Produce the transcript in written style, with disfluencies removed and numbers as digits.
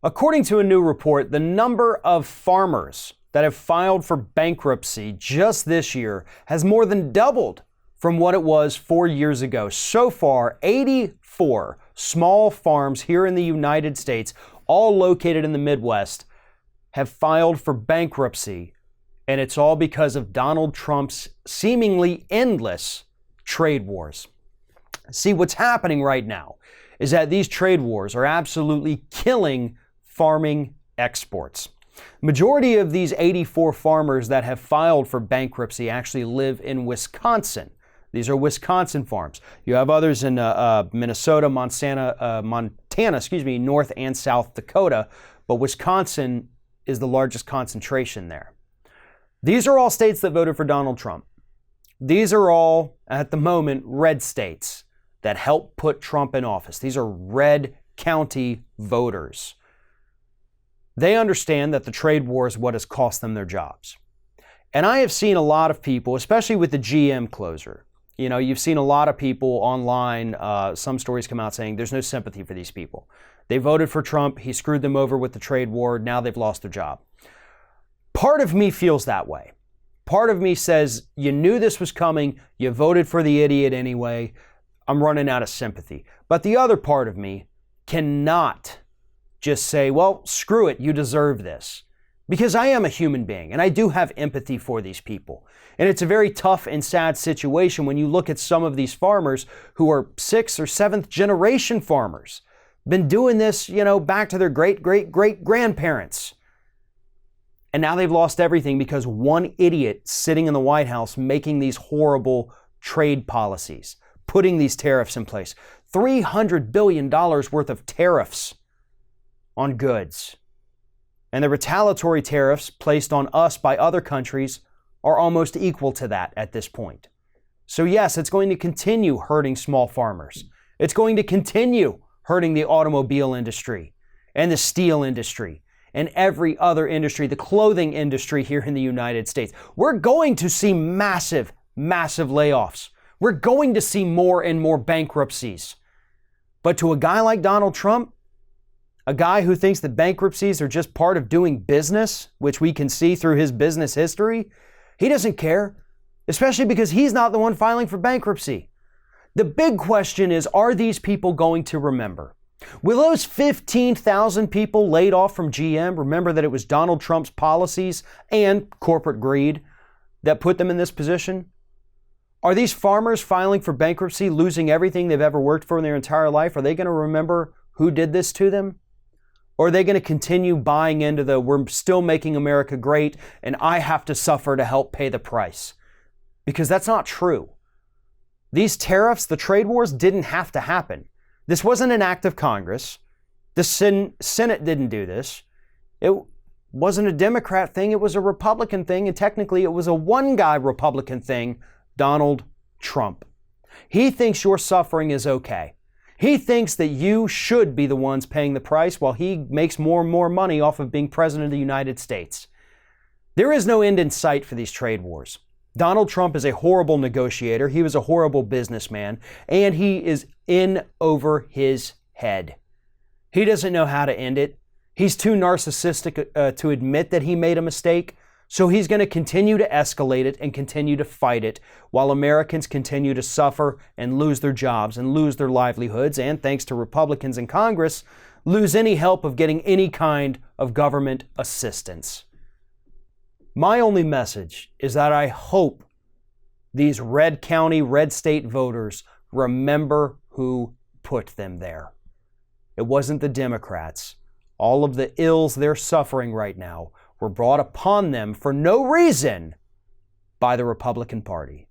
According to a new report, the number of farmers that have filed for bankruptcy just this year has more than doubled from what it was 4 years ago. So far, 84 small farms here in the United States, all located in the Midwest, have filed for bankruptcy, and it's all because of Donald Trump's seemingly endless trade wars. See, what's happening right now is that these trade wars are absolutely killing farming exports. Majority of these 84 farmers that have filed for bankruptcy actually live in Wisconsin. These are Wisconsin farms. You have others in Minnesota, Montana, North and South Dakota, but Wisconsin is the largest concentration there. These are all states that voted for Donald Trump. These are all, at the moment, red states that helped put Trump in office. These are red county voters. They understand that the trade war is what has cost them their jobs. And I have seen a lot of people, especially with the GM closure, you've seen a lot of people online, some stories come out saying there's no sympathy for these people. They voted for Trump, he screwed them over with the trade war, now they've lost their job. Part of me feels that way. Part of me says, you knew this was coming, you voted for the idiot anyway, I'm running out of sympathy. But the other part of me cannot just say, well, screw it, you deserve this. Because I am a human being and I do have empathy for these people. And it's a very tough and sad situation when you look at some of these farmers who are 6th or 7th generation farmers. Been doing this, back to their great-great-great-grandparents. And now they've lost everything because one idiot sitting in the White House making these horrible trade policies, putting these tariffs in place. $300 billion worth of tariffs on goods. And the retaliatory tariffs placed on us by other countries are almost equal to that at this point. So yes, it's going to continue hurting small farmers. It's going to continue hurting the automobile industry and the steel industry and every other industry, the clothing industry here in the United States. We're going to see massive, massive layoffs. We're going to see more and more bankruptcies. But to a guy like Donald Trump, a guy who thinks that bankruptcies are just part of doing business, which we can see through his business history, he doesn't care, especially because he's not the one filing for bankruptcy. The big question is, are these people going to remember? Will those 15,000 people laid off from GM remember that it was Donald Trump's policies and corporate greed that put them in this position? Are these farmers filing for bankruptcy, losing everything they've ever worked for in their entire life? Are they going to remember who did this to them? Or are they going to continue buying into the we're still making America great and I have to suffer to help pay the price? Because that's not true. These tariffs, the trade wars, didn't have to happen. This wasn't an act of Congress. The Senate didn't do this. It wasn't a Democrat thing. It was a Republican thing. And technically it was a one-guy Republican thing, Donald Trump. He thinks your suffering is okay. He thinks that you should be the ones paying the price while he makes more and more money off of being president of the United States. There is no end in sight for these trade wars. Donald Trump is a horrible negotiator. He was a horrible businessman, and he is in over his head. He doesn't know how to end it. He's too narcissistic to admit that he made a mistake. So he's going to continue to escalate it and continue to fight it while Americans continue to suffer and lose their jobs and lose their livelihoods and, thanks to Republicans in Congress, lose any help of getting any kind of government assistance. My only message is that I hope these red county, red state voters remember who put them there. It wasn't the Democrats. All of the ills they're suffering right now were brought upon them for no reason by the Republican Party.